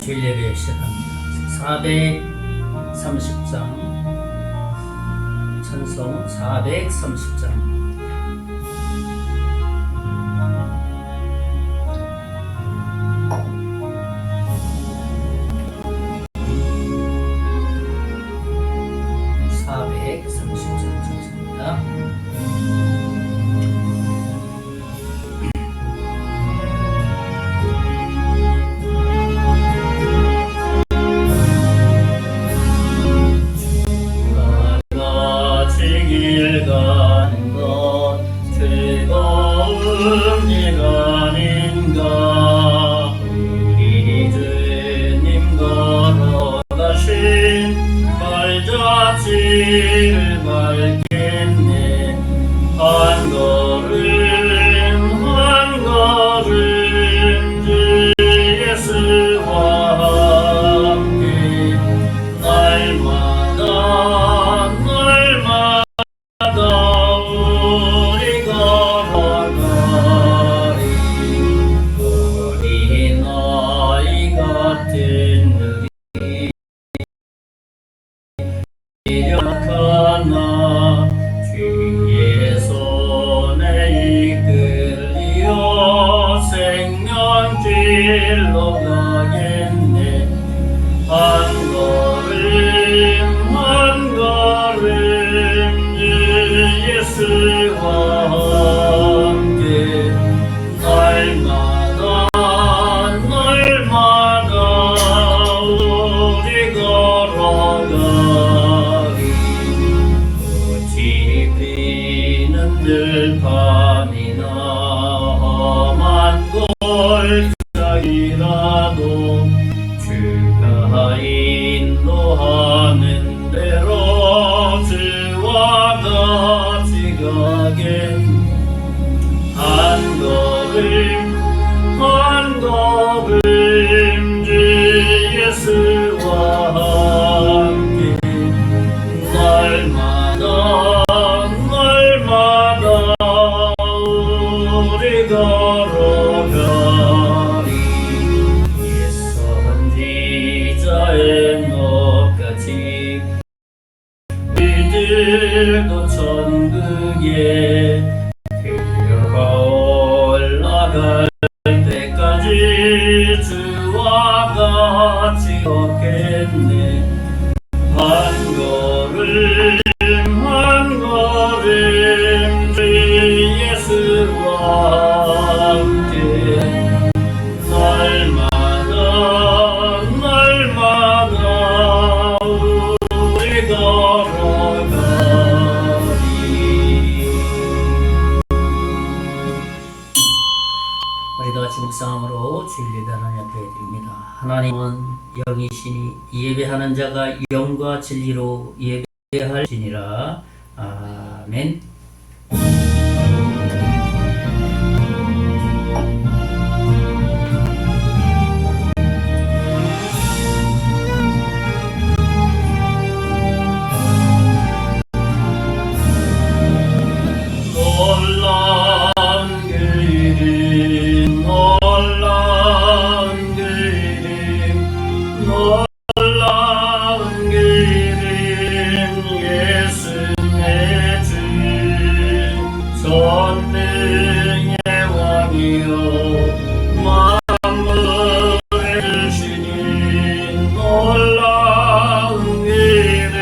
주일 예배 시작합니다. 430장 찬송 430장 찬송입니다. 가는 것 즐거운 일 아닌가. 우리 주님 걸어가신 발자취를 밟겠네. 한 걸음 한 걸음 주 예수와 함께 날마다 우리 걸어가리. 어린아이 같은 우리 이력하나 주의 손에 이끌려 생명길로 가겠네. 한 걸음 한 걸음 예수와 함께 날마다 우리 걸어가리. 꽃이 피는 들판이나 험한 골짜기라도 주가 인도하는 대로 주와 같이 가겠네. 한 걸음 한 걸음 주 예수와 함께 날마다 우리 걸어가리. 옛 선지자의 녹같이 우리들도 천국에 그가 올라갈 때까지 주와 같이 걷겠네. 한 걸음 한 걸음 주 예수와 함께 날마다 우리 걸어가리. 우리 다 같이 묵상함으로 주일 예배 하나님 앞에 드립니다. 하나님은 영이시니 예배하는 자가 영과 진리로 예배할지니라. 아멘. 놀라운 길임 예수 내 주 전능의 왕이요 만물의 주시니 놀라운 길임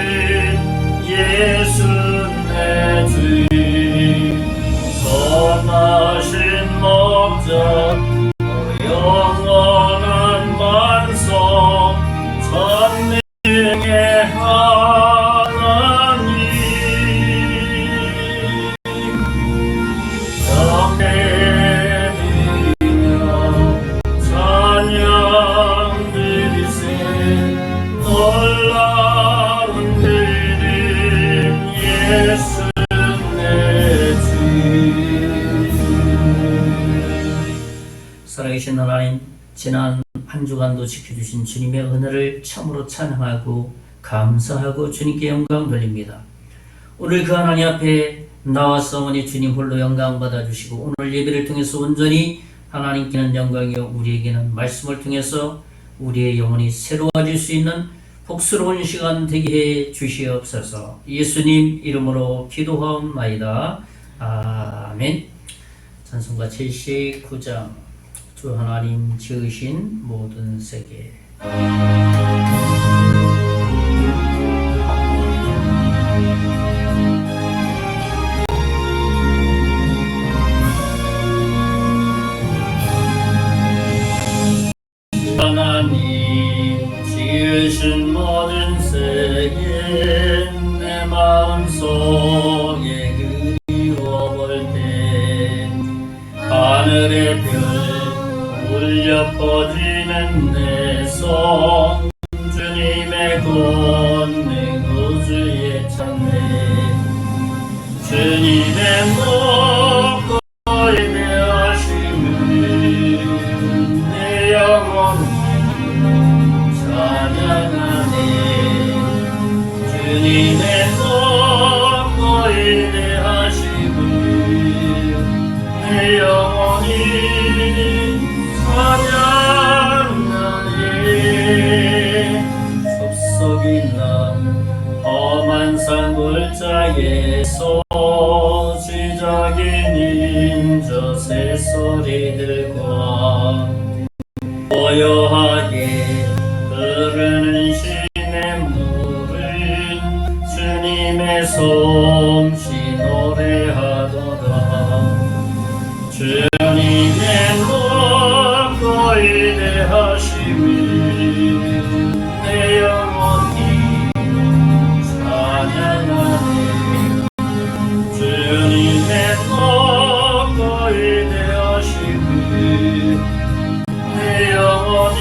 예수 내 주 선하신 목자 영원한 만성 전능의 하나님 경배드리며 찬양 드리세. 놀라운 드림 예수 내 주. 살아계신 하나님, 지난 한 주간도 지켜주신 주님의 은혜를 참으로 찬양하고 감사하고 주님께 영광 돌립니다. 오늘 그 하나님 앞에 나와서오니 주님 홀로 영광 받아주시고 오늘 예배를 통해서 온전히 하나님께는 영광이요 우리에게는 말씀을 통해서 우리의 영혼이 새로워질 수 있는 복스러운 시간 되게 해 주시옵소서. 예수님 이름으로 기도하옵나이다. 아멘. 찬송가 79장 주 하나님 지으신 모든 세계. 하나님 지으신 모든 세계 내 마음속에 그리워볼 때 하늘의 별 울려 퍼지는 내 성 주님의 권능 우주에 찬네 주님의 목걸이 되어심을 내 영혼이 찬양하네 주님의 목걸이 되하심을 내 영혼이 찬양하네 숲속이 난 험한 산골짜기에서 시작인 인저 새소리들과 고요하게 흐르는 시냇물은 주님의 솜씨 노래하도다 주님의 목걸이 되하심을 내 영혼이 찬양하네 주님의 목걸이 되하심을 내 영혼이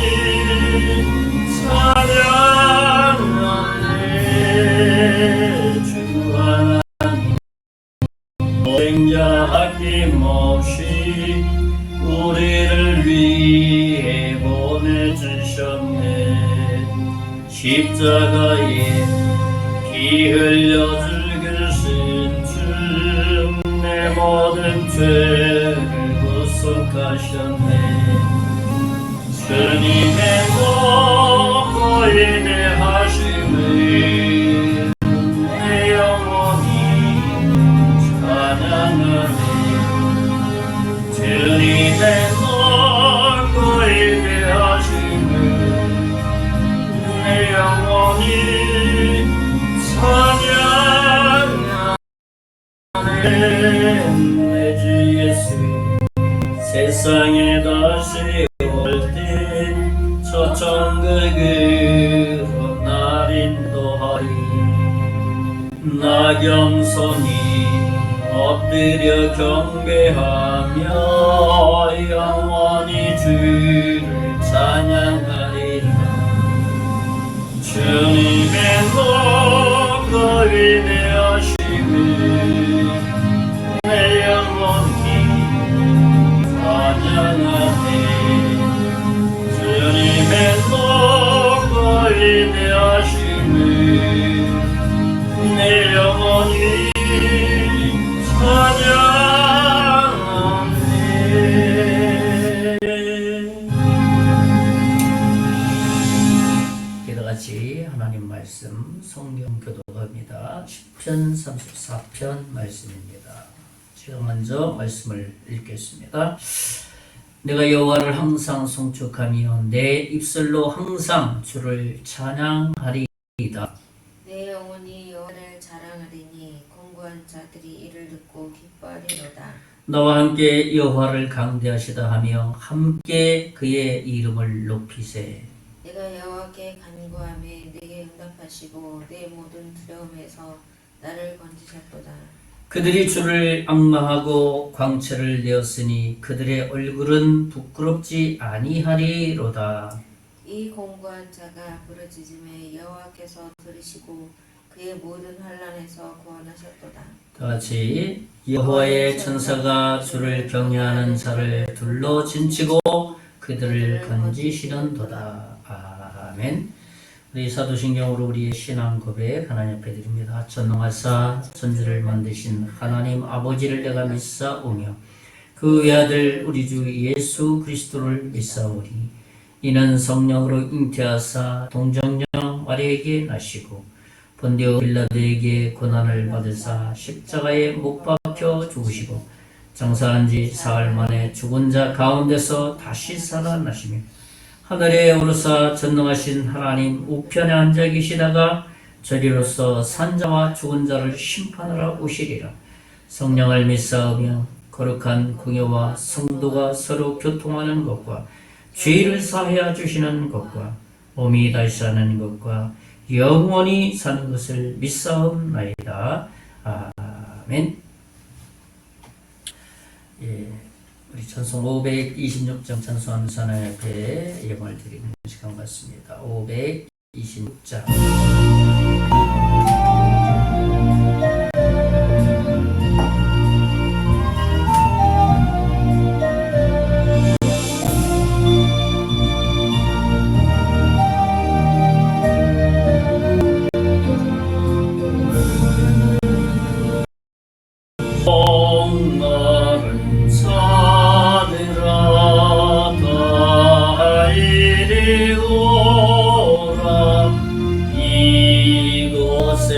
찬양하네 주 하나님 생자 아낌없이 우리를 위해 보내주셨네 십자가에 피 흘려 죽으신 주 내 모든 죄를 구속하셨네 주님의 목걸이 되하심을 내 영혼이 찬양하네 주님의 목걸이 되하심을 내 영혼이 찬양하네 내 주 예수 세상에 다시 천국으로 날 인도하리 나 겸손히 엎드려 경배하며 영원히 주를 찬양하리라 주님의 목걸이 되하심을 내 영원히 찬양하네 주님의 목걸이 되하심을 내 영혼이 찬양하네 이같이 하나님 말씀 성경 교독합니다. 시편 34편 말씀입니다. 제가 먼저 말씀을 읽겠습니다. 내가 여호와를 항상 송축하며 내 입술로 항상 주를 찬양하리이다. 내 영혼이 여호와를 자랑하리니 공고한 자들이 이를 듣고 기뻐하리로다. 나와 함께 여호와를 강대하시다 하며 함께 그의 이름을 높이세. 내가 여호와께 간구하매 내게 응답하시고 내 모든 두려움에서 나를 건지셨도다. 그들이 주를 앙망하고 광채를 내었으니 그들의 얼굴은 부끄럽지 아니하리로다. 이 공고한 자가 부르짖음에 여호와께서 들으시고 그의 모든 환난에서 구원하셨도다. 다같이 여호와의 천사가 주를 경외하는 자를 둘러 진치고 그들을 건지시는도다. 아멘. 우리 사도신경으로 우리의 신앙 고백 하나님 앞에 드립니다. 전능하사 천지를 만드신 하나님 아버지를 내가 믿사오며 그 외아들 우리 주 예수 그리스도를 믿사오니 이는 성령으로 잉태하사 동정녀 마리아에게 나시고 본디오 빌라도에게 고난을 받으사 십자가에 못 박혀 죽으시고 장사한 지 사흘 만에 죽은 자 가운데서 다시 살아나시며 하늘에 오르사 전능하신 하나님 우편에 앉아 계시다가 저리로서 산자와 죽은 자를 심판하러 오시리라. 성령을 믿사오며 거룩한 공예와 성도가 서로 교통하는 것과 죄를 사하여 주시는 것과 몸이 다시 사는 것과 영원히 사는 것을 믿사옵나이다. 아멘. 예, 우리 찬송 526장 찬송하는 사나이 앞에 예물을 드리는 시간 같습니다. 526장. 나는 사들아 다 이리 오라 이곳에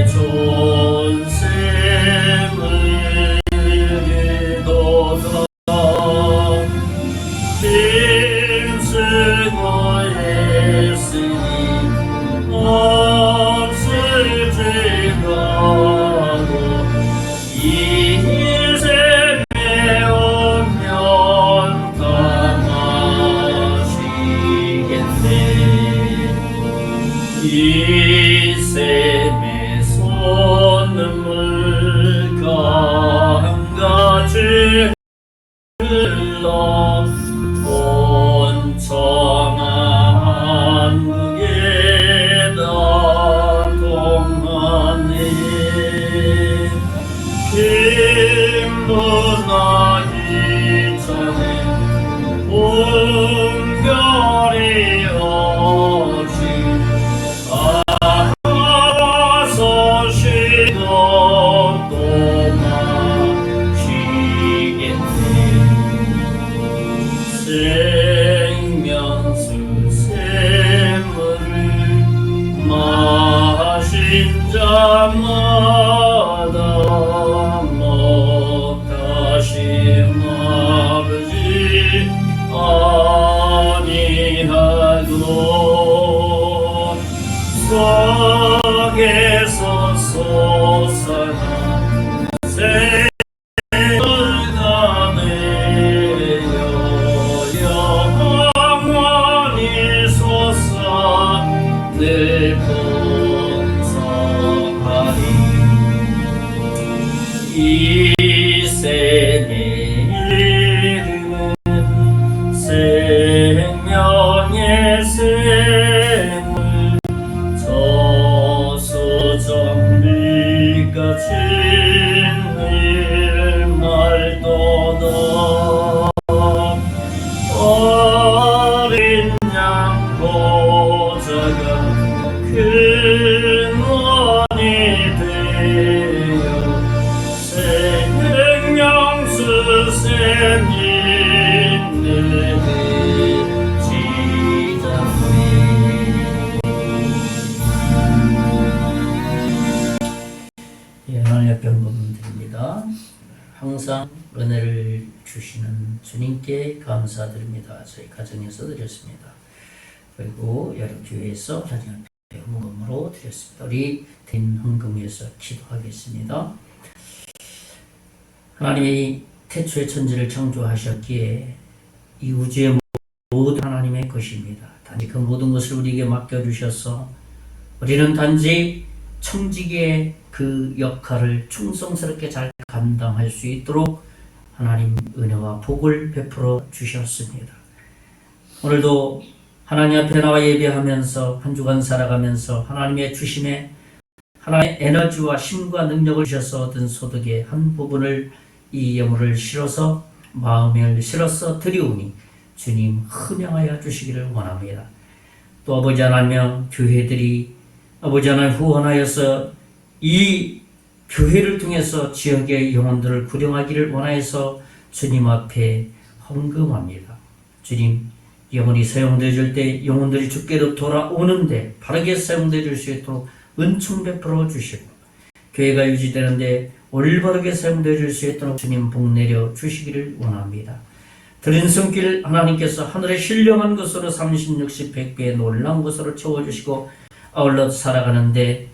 존sem을 이도다 힘쓰고했으니 없을지라도 이 셈에 오면 감하시겠네. 이 셈에 손눈물 강같이 흘러 온 청아 한국에다 통하네. 힘분하기 전에 온결이 없이 알아서 쉬고 또 마시겠네. 생명수 샘물을 마신 자마다 다시 마르지 아니하고 속에서 솟아나 새가 내려 영원히 솟아 늘 봉사하리. 이 셈의 이름은 생명의 샘을 저수정비같이 일말도다. 어린 양 보자가 큰 원이 되어 생명수 샘이 늘 지자매. 예, 하나님 앞에 헌금드립니다. 항상 은혜를 주시는 주님께 감사드립니다. 저희 가정에서 드렸습니다. 그리고 여러 교회에서 하나님 앞에 헌금으로 드렸습니다. 우리 된 헌금에서 기도하겠습니다. 하나님이 태초에 천지를 창조하셨기에 이 우주의 모든 하나님의 것입니다. 단지 그 모든 것을 우리에게 맡겨주셔서 우리는 단지 청지기의 그 역할을 충성스럽게 잘 감당할 수 있도록 하나님 은혜와 복을 베풀어 주셨습니다. 오늘도 하나님 앞에 나와 예배하면서 한 주간 살아가면서 하나님의 주심에 하나님의 에너지와 힘과 능력을 주셔서 얻은 소득의 한 부분을 이 예물을 실어서 마음을 실어서 드리오니 주님 헌양하여 주시기를 원합니다. 또 아버지 하나님 교회들이 아버지 하나님 후원하여서 이 교회를 통해서 지역의 영혼들을 구령하기를 원하여서 주님 앞에 헌금합니다. 주님 영혼이 사용되어질 때 영혼들이 주께로 돌아오는데 바르게 사용되어질 수 있도록 은총 베풀어 주시고, 교회가 유지되는데 올바르게 사용되어질 수 있도록 주님 복 내려 주시기를 원합니다. 드린 손길 하나님께서 하늘의 신령한 것으로 30, 60, 100배의 놀라운 것으로 채워주시고, 아울러 살아가는데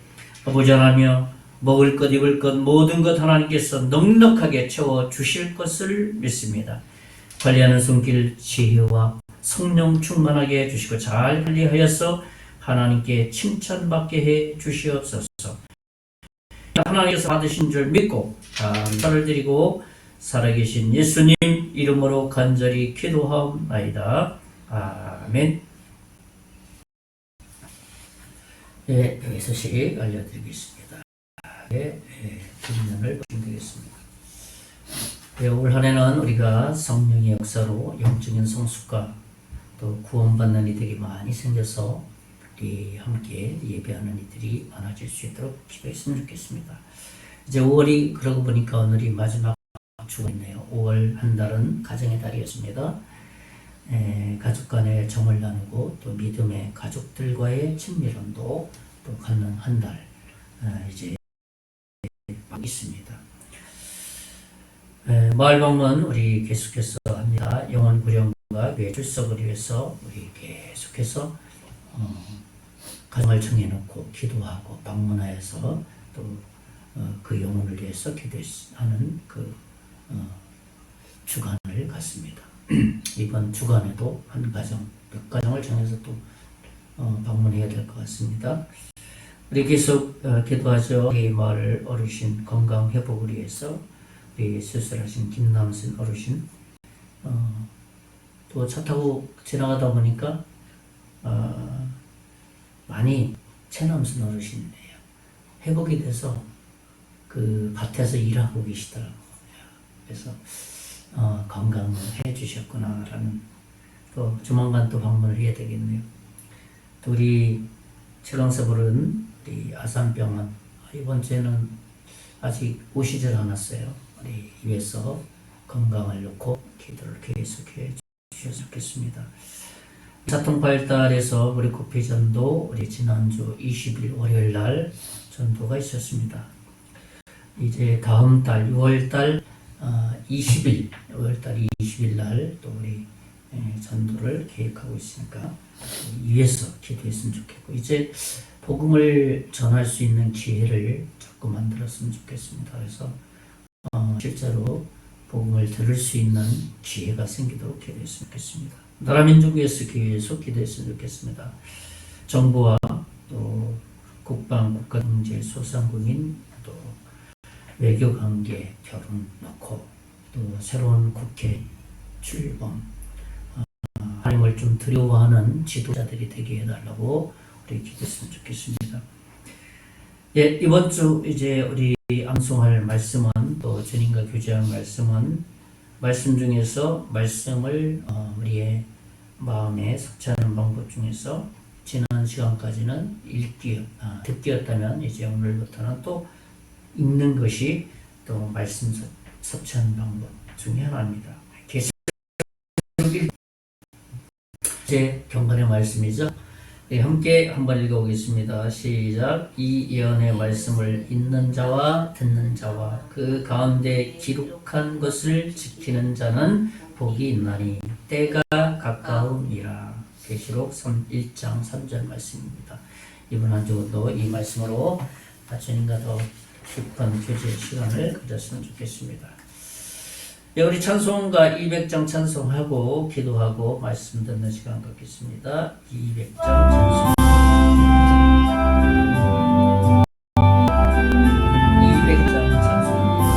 보전하며 먹을 것 입을 것 모든 것 하나님께서 넉넉하게 채워주실 것을 믿습니다. 관리하는 손길 지혜와 성령 충만하게 해주시고 잘 관리하여서 하나님께 칭찬받게 해 주시옵소서. 하나님께서 받으신 줄 믿고 감사를 드리고 살아계신 예수님 이름으로 간절히 기도하옵나이다. 아멘. 네, 여기 소식 알려드리겠습니다. 네, 뒷면을 보시면 되겠습니다. 네, 올 한해는 우리가 성령의 역사로 영적인 성숙과 또 구원받는 이들이 많이 생겨서 우리 함께 예배하는 이들이 많아질 수 있도록 기도했으면 좋겠습니다. 이제 5월이 그러고 보니까 오늘이 마지막 주가 있네요. 5월 한 달은 가정의 달이었습니다. 가족 간의 정을 나누고 또 믿음의 가족들과의 친밀함도 또 갖는 한 달 이제 있습니다. 마을 방문 우리 계속해서 합니다. 영혼 구령과 교회 출석을 위해서 우리 계속해서 가정을 정해놓고 기도하고 방문하여서 또 그 영혼을 위해서 기도하는 그 주간을 갖습니다. 이번 주간에도 한 가정, 몇 가정을 정해서 또 방문해야 될 것 같습니다. 우리 계속 기도하죠. 이 마을 어르신 건강 회복을 위해서 우리 수술하신 김남순 어르신 또 차 타고 지나가다 보니까 많이 최남순 어르신이에요. 회복이 돼서 그 밭에서 일하고 계시더라고요. 그래서 건강해 주셨구나라는, 또 조만간 또 방문을 해야 되겠네요. 또 우리 최강사부는 우리 아산병원 이번 주에는 아직 오시질 않았어요. 우리 위에서 건강을 놓고 기도를 계속해 주셨으면 좋겠습니다. 사통팔달에서 우리 구피전도 우리 지난주 20일 월요일 날 전도가 있었습니다. 이제 다음 달 6월달 20일 20일 날 또 우리 전도를 계획하고 있으니까 위에서 기도했으면 좋겠고, 이제 복음을 전할 수 있는 기회를 자꾸 만들었으면 좋겠습니다. 그래서 실제로 복음을 들을 수 있는 기회가 생기도록 기도했으면 좋겠습니다. 나라 민족 위해서 계속 기도했으면 좋겠습니다. 정부와 또 국방, 국가경제, 소상공인, 또 외교관계, 결혼 놓고 또 새로운 국회 출범, 하나님을 좀 두려워하는 지도자들이 되게 해달라고 우리 기도했으면 좋겠습니다. 예, 이번 주 이제 우리 암송할 말씀은, 또 주님과 교제할 말씀은 말씀 중에서 말씀을 우리의 마음에 섭취하는 방법 중에서 지난 시간까지는 듣기였다면 이제 오늘부터는 또 읽는 것이 또 말씀 섭취하는 방법 중에 하나입니다. 계속 제 경건의 말씀이죠. 네, 함께 한번 읽어보겠습니다. 시작. 이 예언의 말씀을 읽는 자와 듣는 자와 그 가운데 기록한 것을 지키는 자는 복이 있나니 때가 가까움이라. 계시록 1장 3절 말씀입니다. 이번 한 주도 이 말씀으로 주님과 더 깊은 교제 시간을 가졌으면 좋겠습니다. 네, 우리 찬송가 200장 찬송하고 기도하고 말씀 듣는 시간 갖겠습니다. 200장 찬송. 200장 찬송입니다.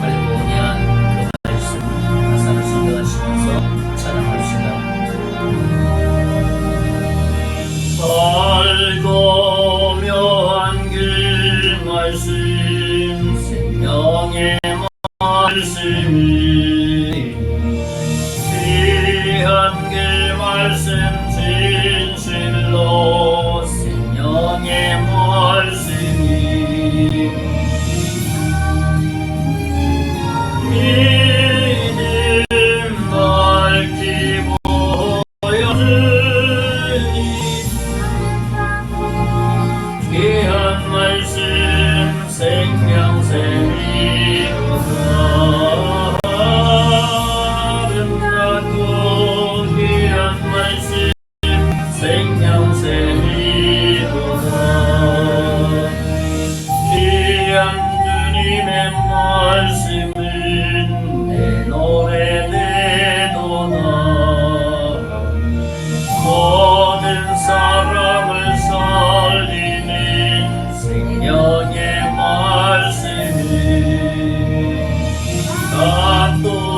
할렐루야. 그 말씀 가사를 생각하시면서 찬양합시다. 알고 묘한 길 말씀, 생명의 말씀이 귀한 길 말씀, 진실로 생명의 말씀이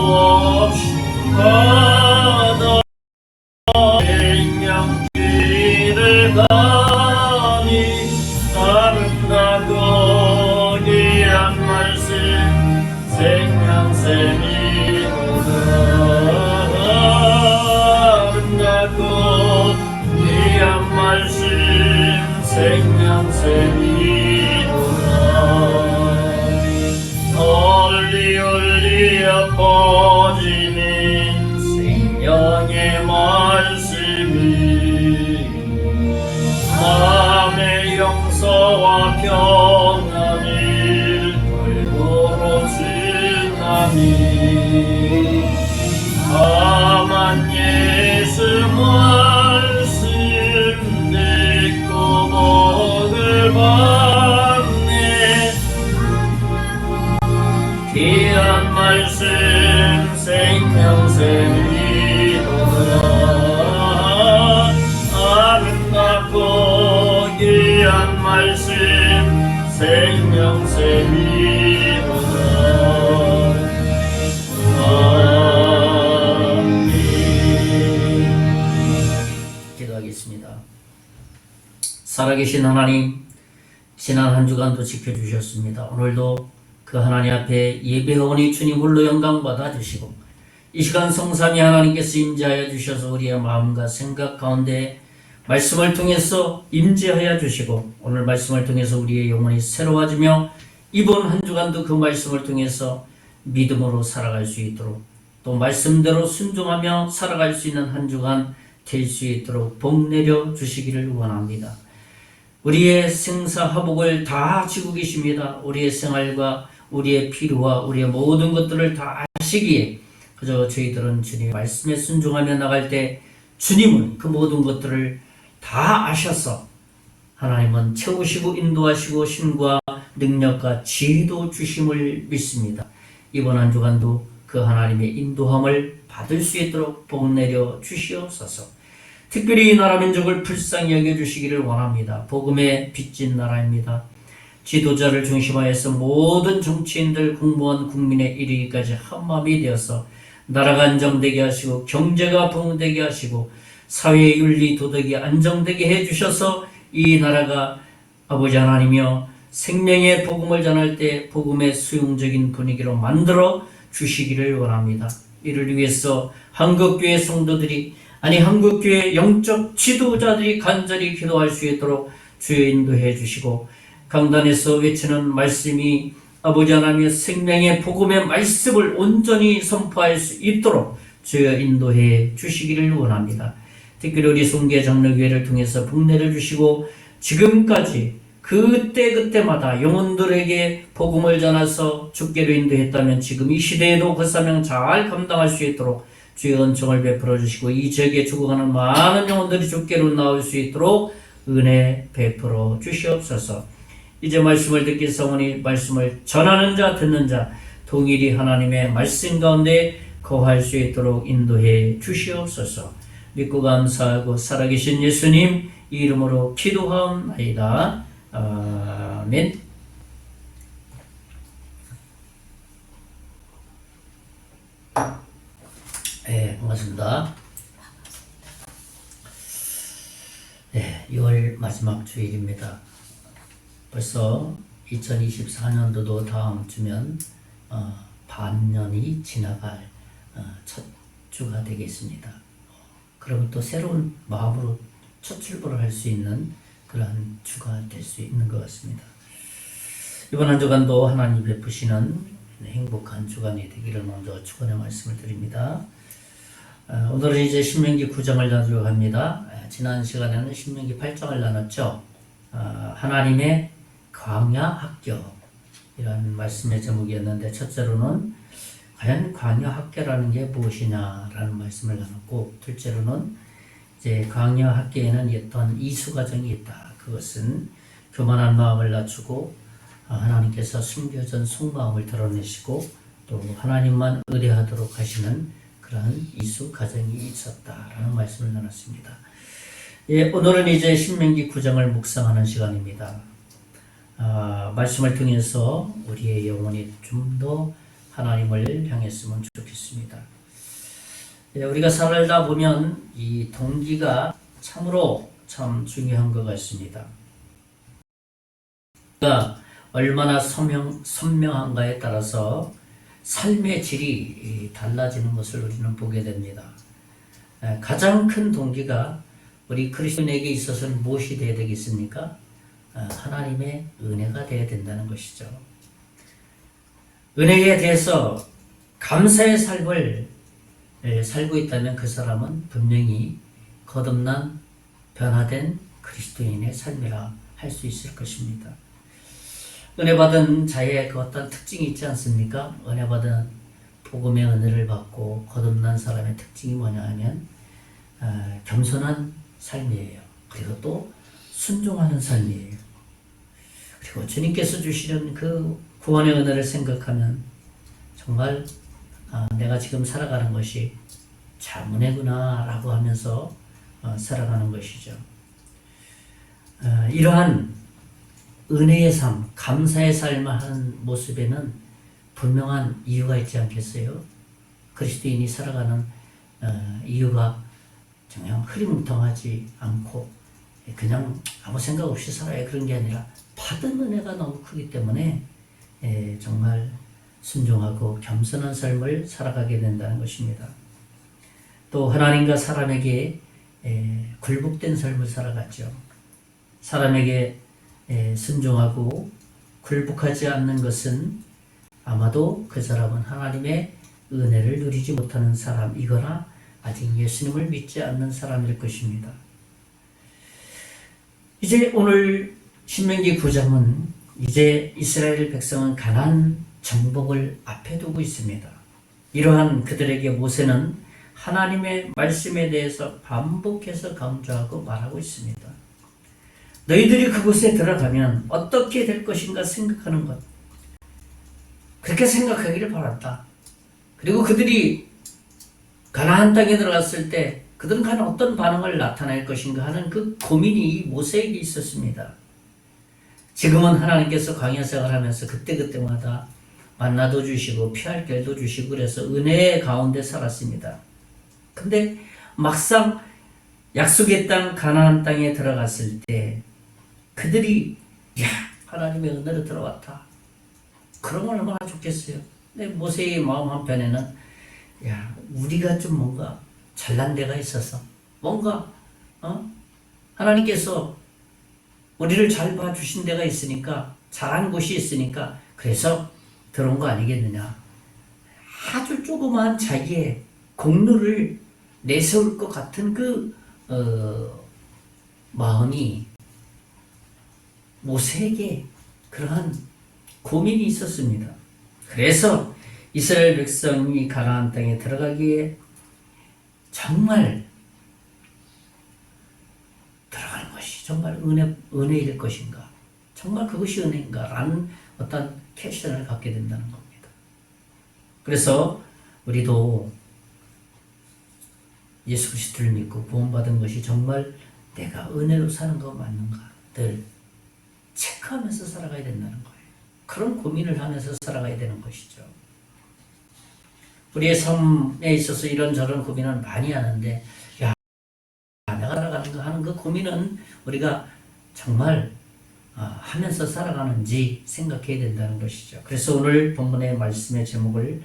없이 바다 생명길을 가니 아름다고 귀한 말씀 생명샘이로다 아름다고 귀한 말씀 생명샘이로다 널리 울리어 퍼지는 생명의 말씀이 마음의 용서와 평안을 돌보러 주나니 다만 예수 말씀 듣고 복을 받네 귀한 말씀 생명샘이로다 아름답고 귀한 말씀 생명샘이로다 아멘. 기도하겠습니다. 살아계신 하나님, 지난 한 주간도 지켜주셨습니다. 오늘도 그 하나님 앞에 예배하오니 주님 홀로 영광 받아주시고 이 시간 성삼위 하나님께서 임재하여 주셔서 우리의 마음과 생각 가운데 말씀을 통해서 임재하여 주시고 오늘 말씀을 통해서 우리의 영혼이 새로워지며 이번 한 주간도 그 말씀을 통해서 믿음으로 살아갈 수 있도록 또 말씀대로 순종하며 살아갈 수 있는 한 주간 될 수 있도록 복 내려 주시기를 원합니다. 우리의 생사화복을 다 지고 계십니다. 우리의 생활과 우리의 필요와 우리의 모든 것들을 다 아시기에 그저 저희들은 주님의 말씀에 순종하며 나갈 때 주님은 그 모든 것들을 다 아셔서 하나님은 채우시고 인도하시고 힘과 능력과 지혜도 주심을 믿습니다. 이번 한 주간도 그 하나님의 인도함을 받을 수 있도록 복 내려 주시옵소서. 특별히 이 나라 민족을 불쌍히 여겨주시기를 원합니다. 복음의 빚진 나라입니다. 지도자를 중심하여서 모든 정치인들, 공무원, 국민에 이르기까지 한마음이 되어서 나라가 안정되게 하시고 경제가 부흥되게 하시고 사회의 윤리, 도덕이 안정되게 해주셔서 이 나라가 아버지 하나님이여 생명의 복음을 전할 때 복음의 수용적인 분위기로 만들어 주시기를 원합니다. 이를 위해서 한국교회 성도들이 한국교회 영적 지도자들이 간절히 기도할 수 있도록 주여 인도해 주시고 강단에서 외치는 말씀이 아버지 하나님의 생명의 복음의 말씀을 온전히 선포할 수 있도록 주여 인도해 주시기를 원합니다. 특별히 우리 송계 장로교회를 통해서 복내를 주시고 지금까지 그때마다 영혼들에게 복음을 전해서 죽게로 인도했다면 지금 이 시대에도 그 사명 잘 감당할 수 있도록 주의 은총을 베풀어 주시고 이 지역에 죽어가는 많은 영혼들이 죽게로 나올 수 있도록 은혜 베풀어 주시옵소서. 이제 말씀을 듣기 성원이 말씀을 전하는 자 듣는 자 동일히 하나님의 말씀 가운데 거할 수 있도록 인도해 주시옵소서. 믿고 감사하고 살아계신 예수님 이름으로 기도하옵나이다. 아멘. 네, 반갑습니다. 네, 6월 마지막 주일입니다. 벌써 2024년도도 다음 주면 반년이 지나갈 첫 주가 되겠습니다. 그러면 또 새로운 마음으로 첫 출발을 할 수 있는 그러한 주가 될 수 있는 것 같습니다. 이번 한 주간도 하나님 베푸시는 행복한 주간이 되기를 먼저 축원의 말씀을 드립니다. 오늘은 이제 신명기 9장을 나누려고 합니다. 지난 시간에는 신명기 8장을 나눴죠. 하나님의 광야 학교이라는 말씀의 제목이었는데 첫째로는 과연 광야 학교라는 게 무엇이냐라는 말씀을 나눴고 둘째로는 이제 광야 학교에는 어떤 이수 과정이 있다. 그것은 교만한 마음을 낮추고 하나님께서 숨겨진 속마음을 드러내시고 또 하나님만 의뢰하도록 하시는 그러한 이수 과정이 있었다라는 말씀을 나눴습니다. 예, 오늘은 이제 신명기 9장을 묵상하는 시간입니다. 말씀을 통해서 우리의 영혼이 좀 더 하나님을 향했으면 좋겠습니다. 우리가 살다 보면 이 동기가 참으로 참 중요한 것 같습니다. 그러니까 얼마나 선명한가에 따라서 삶의 질이 달라지는 것을 우리는 보게 됩니다. 가장 큰 동기가 우리 그리스도인에게 있어서는 무엇이 되어야 되겠습니까? 하나님의 은혜가 되어야 된다는 것이죠. 은혜에 대해서 감사의 삶을 살고 있다면 그 사람은 분명히 거듭난 변화된 그리스도인의 삶이라 할 수 있을 것입니다. 은혜 받은 자의 그 어떤 특징이 있지 않습니까? 은혜 받은 복음의 은혜를 받고 거듭난 사람의 특징이 뭐냐 하면 겸손한 삶이에요. 그리고 또 순종하는 삶이에요. 그리고 주님께서 주시는 그 구원의 은혜를 생각하면 정말 내가 지금 살아가는 것이 참 은혜구나 라고 하면서 살아가는 것이죠. 이러한 은혜의 삶, 감사의 삶을 하는 모습에는 분명한 이유가 있지 않겠어요? 그리스도인이 살아가는 이유가 그냥 흐리멍텅하지 않고 그냥 아무 생각 없이 살아야 그런 게 아니라 받은 은혜가 너무 크기 때문에 정말 순종하고 겸손한 삶을 살아가게 된다는 것입니다. 또 하나님과 사람에게 굴복된 삶을 살아갔죠. 사람에게 순종하고 굴복하지 않는 것은 아마도 그 사람은 하나님의 은혜를 누리지 못하는 사람이거나 아직 예수님을 믿지 않는 사람일 것입니다. 이제 오늘 신명기 9장은 이제 이스라엘 백성은 가나안 정복을 앞에 두고 있습니다. 이러한 그들에게 모세는 하나님의 말씀에 대해서 반복해서 강조하고 말하고 있습니다. 너희들이 그곳에 들어가면 어떻게 될 것인가 생각하는 것. 그렇게 생각하기를 바란다. 그리고 그들이 가나안 땅에 들어갔을 때 그들은 과연 어떤 반응을 나타낼 것인가 하는 그 고민이 모세에게 있었습니다. 지금은 하나님께서 광야 생활하면서 그때그때마다 만나도 주시고 피할 길도 주시고 그래서 은혜의 가운데 살았습니다. 근데 막상 약속의 땅 가나안 땅에 들어갔을 때 그들이 하나님의 은혜로 들어왔다. 그러면 얼마나 좋겠어요. 근데 모세의 마음 한편에는 우리가 좀 뭔가 잘난 데가 있어서 뭔가 하나님께서 우리를 잘 봐주신 데가 있으니까 잘한 곳이 있으니까 그래서 들어온 거 아니겠느냐. 아주 조그마한 자기의 공로를 내세울 것 같은 그 마음이 모세에게 그러한 고민이 있었습니다. 그래서 이스라엘 백성이 가나안 땅에 들어가기에 정말 들어가는 것이 정말 은혜일 것인가? 정말 그것이 은혜인가? 라는 어떤 퀘션을 갖게 된다는 겁니다. 그래서 우리도 예수 그리스도를 믿고 구원받은 것이 정말 내가 은혜로 사는 거 맞는가? 늘 체크하면서 살아가야 된다는 거예요. 그런 고민을 하면서 살아가야 되는 것이죠. 우리의 삶에 있어서 이런저런 고민을 많이 하는데 내가 살아가는 거 하는 그 고민은 우리가 정말 하면서 살아가는지 생각해야 된다는 것이죠. 그래서 오늘 본문의 말씀의 제목을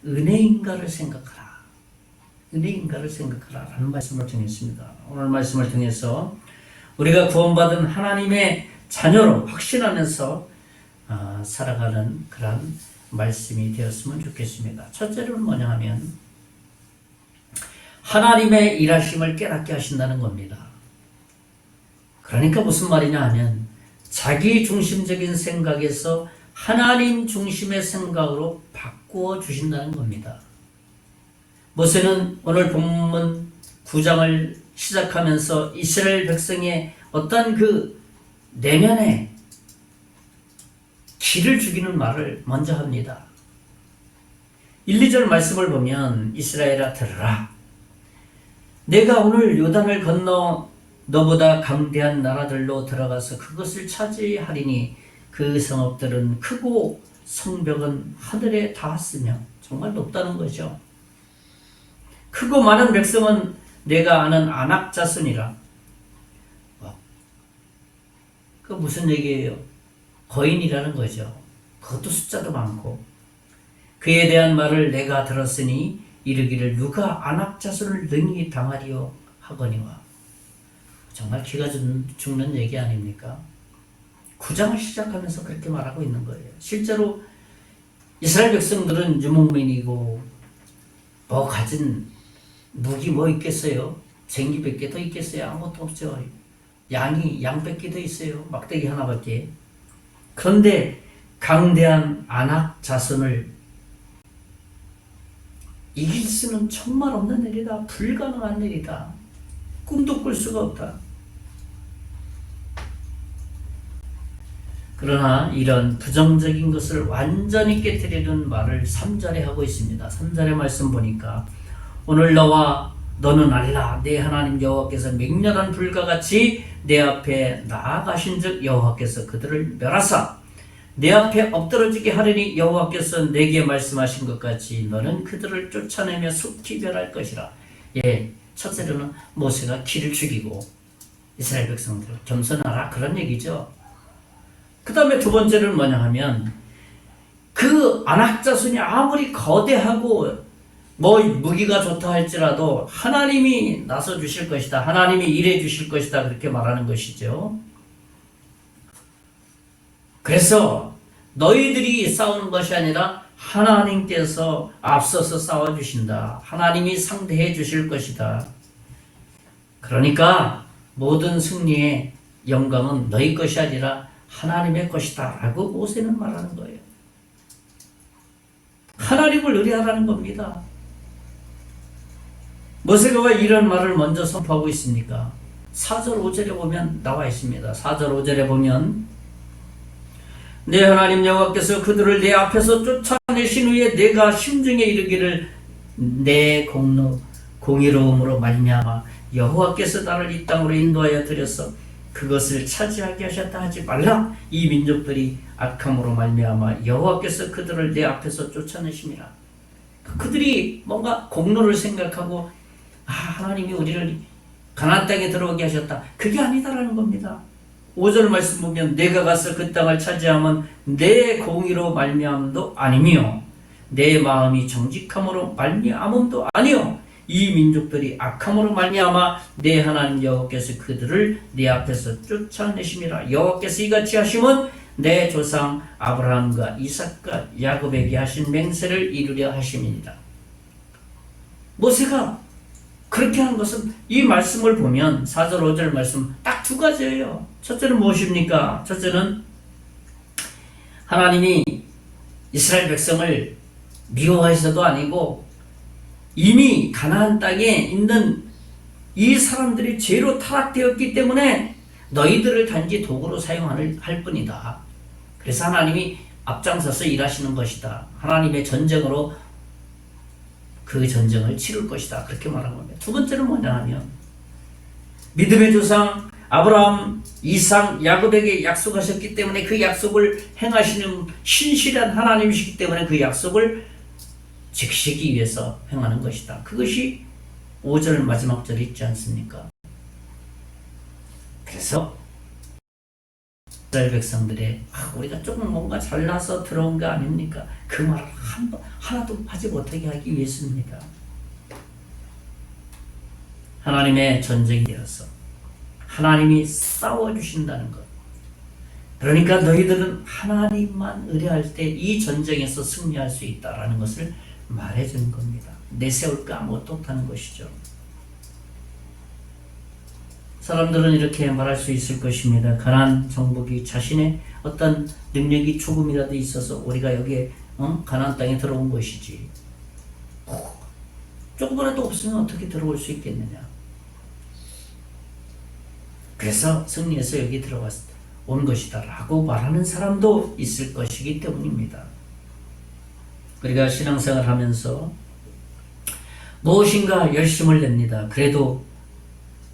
은혜인가를 생각하라. 은혜인가를 생각하라 라는 말씀을 정했습니다. 오늘 말씀을 통해서 우리가 구원받은 하나님의 자녀로 확신하면서 살아가는 그런 말씀이 되었으면 좋겠습니다. 첫째로는 뭐냐 하면 하나님의 일하심을 깨닫게 하신다는 겁니다. 그러니까 무슨 말이냐 하면 자기 중심적인 생각에서 하나님 중심의 생각으로 바꾸어 주신다는 겁니다. 모세는 오늘 본문 9장을 시작하면서 이스라엘 백성의 어떤 그 내면에 길을 죽이는 말을 먼저 합니다. 1, 2절 말씀을 보면 이스라엘아 들으라. 내가 오늘 요단을 건너 너보다 강대한 나라들로 들어가서 그것을 차지하리니 그 성읍들은 크고 성벽은 하늘에 닿았으며 정말 높다는 거죠. 크고 많은 백성은 내가 아는 아낙 자손이라. 그 무슨 얘기예요? 거인이라는 거죠. 그것도 숫자도 많고. 그에 대한 말을 내가 들었으니 이르기를 누가 아낙 자손을 능히 당하리요 하거니와. 정말 기가 죽는 얘기 아닙니까? 9장을 시작하면서 그렇게 말하고 있는 거예요. 실제로 이스라엘 백성들은 유목민이고 뭐 가진 무기 뭐 있겠어요? 쟁기 100개 더 있겠어요? 아무것도 없죠. 양이 양 100개 더 있어요. 막대기 하나밖에. 그런데 강대한 아낙 자손을 이길 수는 정말 없는 일이다. 불가능한 일이다. 꿈도 꿀 수가 없다. 그러나 이런 부정적인 것을 완전히 깨뜨리는 말을 3절에 하고 있습니다. 3절의 말씀 보니까 오늘 너와 너는 알라 내 하나님 여호와께서 맹렬한 불과 같이 내 앞에 나아가신즉 여호와께서 그들을 멸하사 내 앞에 엎드러지게 하려니 여호와께서 내게 말씀하신 것 같이 너는 그들을 쫓아내며 속히 멸할 것이라. 예, 첫째로는 모세가 기를 죽이고 이스라엘 백성들 겸손하라 그런 얘기죠. 그 다음에 두 번째는 뭐냐 하면 그 아낙 자손이 아무리 거대하고 뭐 무기가 좋다 할지라도 하나님이 나서 주실 것이다. 하나님이 일해 주실 것이다. 그렇게 말하는 것이죠. 그래서 너희들이 싸우는 것이 아니라 하나님께서 앞서서 싸워주신다. 하나님이 상대해 주실 것이다. 그러니까 모든 승리의 영광은 너희 것이 아니라 하나님의 것이다 라고 모세는 말하는 거예요. 하나님을 의뢰하라는 겁니다. 모세가 왜 이런 말을 먼저 선포하고 있습니까? 4절 5절에 보면 나와 있습니다. 4절 5절에 보면 내 하나님 여호와께서 그들을 내 앞에서 쫓아내신 후에 내가 심중에 이르기를 내 공의로움으로 말미암아 여호와께서 나를 이 땅으로 인도하여 들여서 그것을 차지하게 하셨다 하지 말라. 이 민족들이 악함으로 말미암아 여호와께서 그들을 내 앞에서 쫓아내심이라. 그들이 뭔가 공로를 생각하고 하나님이 우리를 가나안 땅에 들어오게 하셨다. 그게 아니다라는 겁니다. 5절 말씀 보면 내가 가서 그 땅을 차지하면 내 공의로 말미암음도 아니며 내 마음이 정직함으로 말미암음도 아니요 이 민족들이 악함으로 말미암아 내 하나님 여호와께서 그들을 내 앞에서 쫓아내심이라. 여호와께서 이같이 하심은 내 조상 아브라함과 이삭과 야곱에게 하신 맹세를 이루려 하심이니라. 모세가 그렇게 한 것은 이 말씀을 보면 4절 5절 말씀 딱 두 가지예요. 첫째는 무엇입니까? 첫째는 하나님이 이스라엘 백성을 미워해서도 아니고 이미 가나안 땅에 있는 이 사람들이 죄로 타락되었기 때문에 너희들을 단지 도구로 사용할 뿐이다. 그래서 하나님이 앞장서서 일하시는 것이다. 하나님의 전쟁으로 그 전쟁을 치를 것이다. 그렇게 말한 겁니다. 두 번째는 뭐냐 하면 믿음의 조상 아브라함, 이삭, 야곱에게 약속하셨기 때문에 그 약속을 행하시는 신실한 하나님이시기 때문에 그 약속을 지키시기 위해서 행하는 것이다. 그것이 5절 마지막 절에 있지 않습니까? 그래서 이스라엘 백성들의 우리가 조금 뭔가 잘나서 들어온 거 아닙니까? 그 말을 하나도 하지 못하게 하기 위해서입니다. 하나님의 전쟁이 되어서 하나님이 싸워주신다는 것. 그러니까 너희들은 하나님만 의뢰할 때 이 전쟁에서 승리할 수 있다는 것을 말해주는 겁니다. 내세울 거 아무것도 없다는 것이죠. 사람들은 이렇게 말할 수 있을 것입니다. 가나안 정복이 자신의 어떤 능력이 조금이라도 있어서 우리가 여기에 가나안 땅에 들어온 것이지. 조금이라도 없으면 어떻게 들어올 수 있겠느냐. 그래서 승리해서 여기 온 것이다 라고 말하는 사람도 있을 것이기 때문입니다. 우리가 신앙생활 하면서 무엇인가 열심을 냅니다. 그래도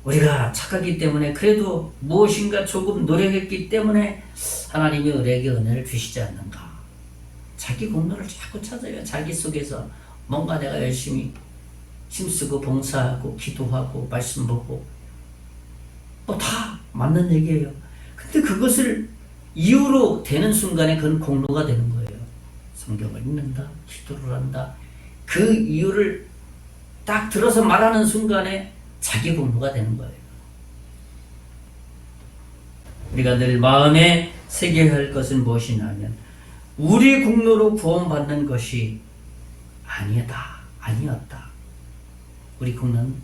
우리가 착하기 때문에 그래도 무엇인가 조금 노력했기 때문에 하나님이 우리에게 은혜를 주시지 않는가. 자기 공로를 자꾸 찾아요. 자기 속에서 뭔가 내가 열심히 힘쓰고 봉사하고 기도하고 말씀 보고 다 맞는 얘기예요. 근데 그것을 이유로 되는 순간에 그건 공로가 되는 거예요. 성경을 읽는다, 기도를 한다. 그 이유를 딱 들어서 말하는 순간에 자기 공로가 되는 거예요. 우리가 늘 마음에 새겨야 할 것은 무엇이냐면 우리 공로로 구원받는 것이 아니었다. 우리 공로는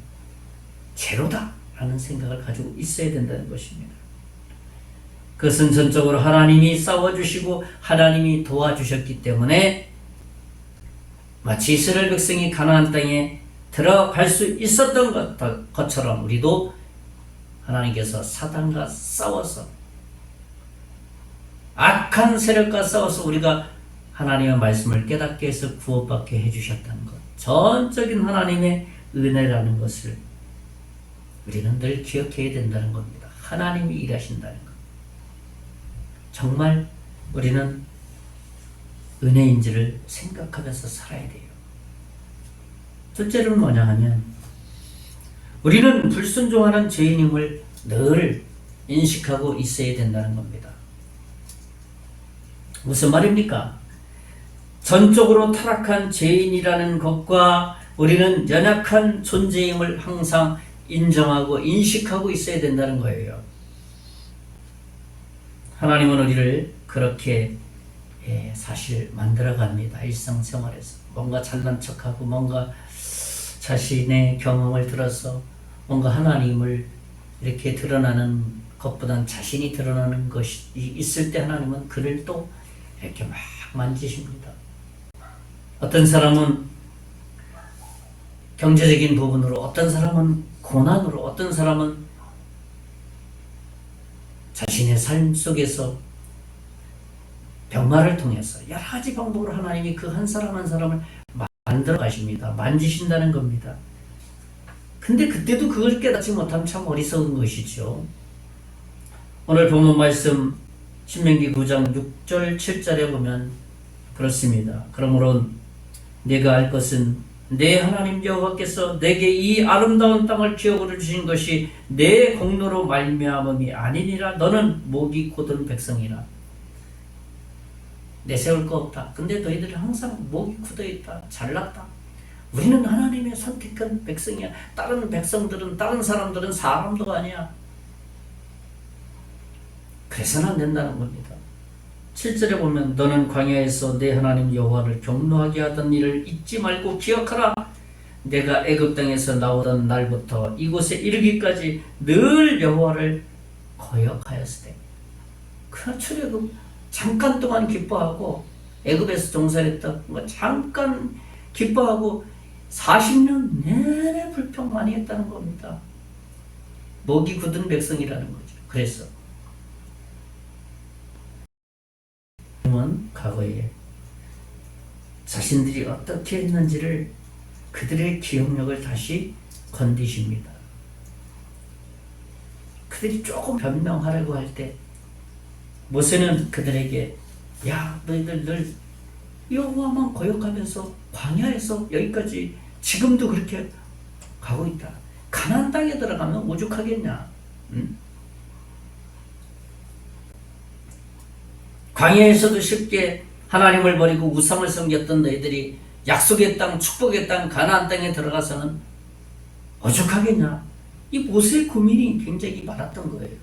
제로다 라는 생각을 가지고 있어야 된다는 것입니다. 그것은 전적으로 하나님이 싸워주시고 하나님이 도와주셨기 때문에 마치 이스라엘 백성이 가나안 땅에 들어갈 수 있었던 것처럼 우리도 하나님께서 사단과 싸워서 악한 세력과 싸워서 우리가 하나님의 말씀을 깨닫게 해서 구원받게 해주셨다는 것, 전적인 하나님의 은혜라는 것을 우리는 늘 기억해야 된다는 겁니다. 하나님이 일하신다는 것. 정말 우리는 은혜인지를 생각하면서 살아야 돼요. 둘째로는 뭐냐 하면 우리는 불순종하는 죄인임을 늘 인식하고 있어야 된다는 겁니다. 무슨 말입니까? 전적으로 타락한 죄인이라는 것과 우리는 연약한 존재임을 항상 인정하고 인식하고 있어야 된다는 거예요. 하나님은 우리를 그렇게 사실 만들어갑니다. 일상생활에서 뭔가 잘난 척하고 뭔가 자신의 경험을 들어서 뭔가 하나님을 이렇게 드러나는 것보단 자신이 드러나는 것이 있을 때 하나님은 그를 또 이렇게 막 만지십니다. 어떤 사람은 경제적인 부분으로, 어떤 사람은 고난으로, 어떤 사람은 자신의 삶 속에서 병마를 통해서 여러 가지 방법으로 하나님이 그 한 사람 한 사람을 만들어 가십니다. 만지신다는 겁니다. 근데 그때도 그걸 깨닫지 못하면 참 어리석은 것이죠. 오늘 본문 말씀 신명기 9장 6절 7절에 보면 그렇습니다. 그러므로 내가 알 것은 내 하나님 여호와께서 내게 이 아름다운 땅을 기업으로 주신 것이 내 공로로 말미암음이 아니니라. 너는 목이 곧은 백성이라. 내세울 거 없다. 근데 너희들은 항상 목이 굳어있다. 잘났다. 우리는 하나님의 선택한 백성이야. 다른 백성들은, 다른 사람들은 사람도 아니야. 그래서는 안 된다는 겁니다. 7절에 보면 너는 광야에서 내 하나님 여호와를 경노하게 하던 일을 잊지 말고 기억하라. 내가 애굽 땅에서 나오던 날부터 이곳에 이르기까지 늘 여호와를 거역하였으되. 그러나 출애굽 잠깐 동안 기뻐하고 애굽에서 종살했던 거 잠깐 기뻐하고 40년 내내 불평 많이 했다는 겁니다. 목이 굳은 백성이라는 거죠. 그래서 과거에 자신들이 어떻게 했는지를 그들의 기억력을 다시 건디십니다. 그들이 조금 변명하려고 할 때 모세는 그들에게 야 너희들 늘 여호와만 거역하면서 광야에서 여기까지 지금도 그렇게 가고 있다. 가나안 땅에 들어가면 오죽하겠냐. 광야에서도 쉽게 하나님을 버리고 우상을 섬겼던 너희들이 약속의 땅, 축복의 땅, 가나안 땅에 들어가서는 오죽하겠냐. 이 모세의 고민이 굉장히 많았던 거예요.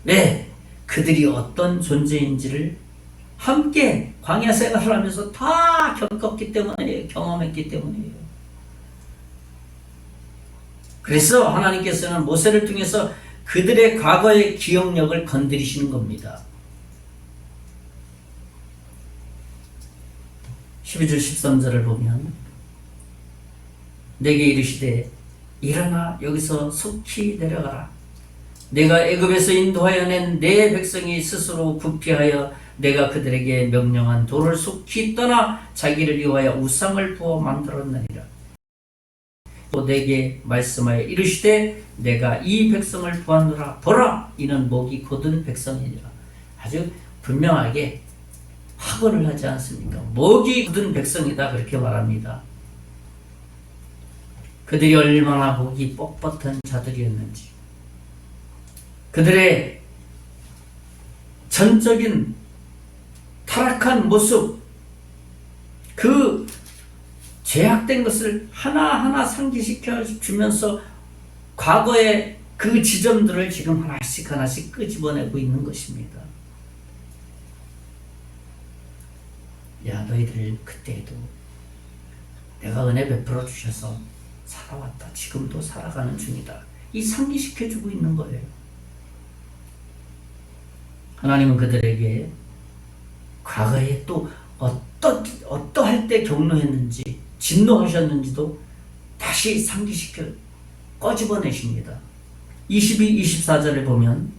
왜? 그들이 어떤 존재인지를 함께 광야 생활을 하면서 다 겪었기 때문에, 경험했기 때문이에요. 그래서 하나님께서는 모세를 통해서 그들의 과거의 기억력을 건드리시는 겁니다. 12절 13절을 보면 내게 이르시되 일어나 여기서 속히 내려가라. 내가 애굽에서 인도하여 낸 내 백성이 스스로 부패하여 내가 그들에게 명령한 도를 속히 떠나 자기를 위하여 우상을 부어 만들었느니라. 또 내게 말씀하여 이르시되 내가 이 백성을 보았노라. 보라 이는 목이 곧은 백성이니라. 아주 분명하게 확언을 하지 않습니까? 목이 굳은 백성이다 그렇게 말합니다. 그들이 얼마나 목이 뻣뻣한 자들이었는지, 그들의 전적인 타락한 모습, 그 죄악된 것을 하나하나 상기시켜 주면서 과거의 그 지점들을 지금 하나씩 하나씩 끄집어내고 있는 것입니다. 야, 너희들 그때에도 내가 은혜 베풀어 주셔서 살아왔다. 지금도 살아가는 중이다. 이 상기시켜주고 있는 거예요. 하나님은 그들에게 과거에 또 어떠할 때 경노했는지 진노하셨는지도 다시 상기시켜 꺼집어내십니다. 22, 24절에 보면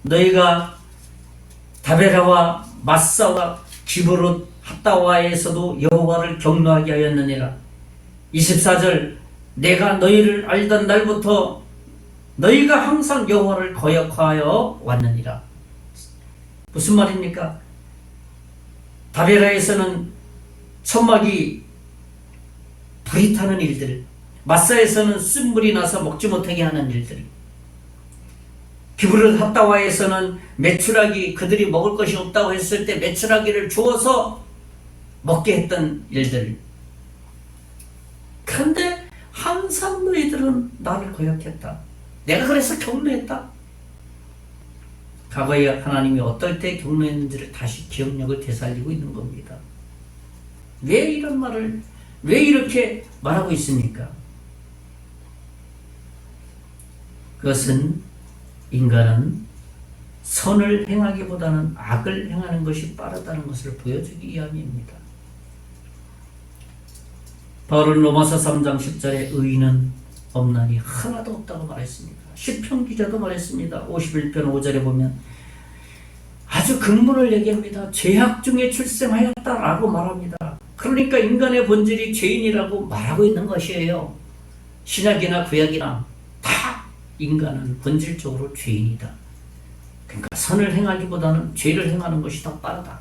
너희가 다베라와 마사와 기브롯 핫다와에서도 여호와를 경노하게 하였느니라. 24절 내가 너희를 알던 날부터 너희가 항상 여호와를 거역하여 왔느니라. 무슨 말입니까? 다베라에서는 천막이 불이 타는 일들, 마사에서는 쓴물이 나서 먹지 못하게 하는 일들, 기브롯 핫다와에서는 메추라기, 그들이 먹을 것이 없다고 했을 때 메추라기를 주어서 먹게 했던 일들. 그런데 항상 너희들은 나를 거역했다. 내가 그래서 경노했다. 과거에 하나님이 어떨 때 경노했는지를 다시 기억력을 되살리고 있는 겁니다. 왜 이런 말을, 왜 이렇게 말하고 있습니까? 그것은 인간은 선을 행하기보다는 악을 행하는 것이 빠르다는 것을 보여주기 위함입니다. 바울은 로마서 3장 10절에 의인은 없나니 하나도 없다고 말했습니다. 시편 기자도 말했습니다. 51편 5절에 보면 아주 근본을 얘기합니다. 죄악 중에 출생하였다라고 말합니다. 그러니까 인간의 본질이 죄인이라고 말하고 있는 것이에요. 신약이나 구약이나 다 인간은 본질적으로 죄인이다. 그러니까 선을 행하기보다는 죄를 행하는 것이 더 빠르다.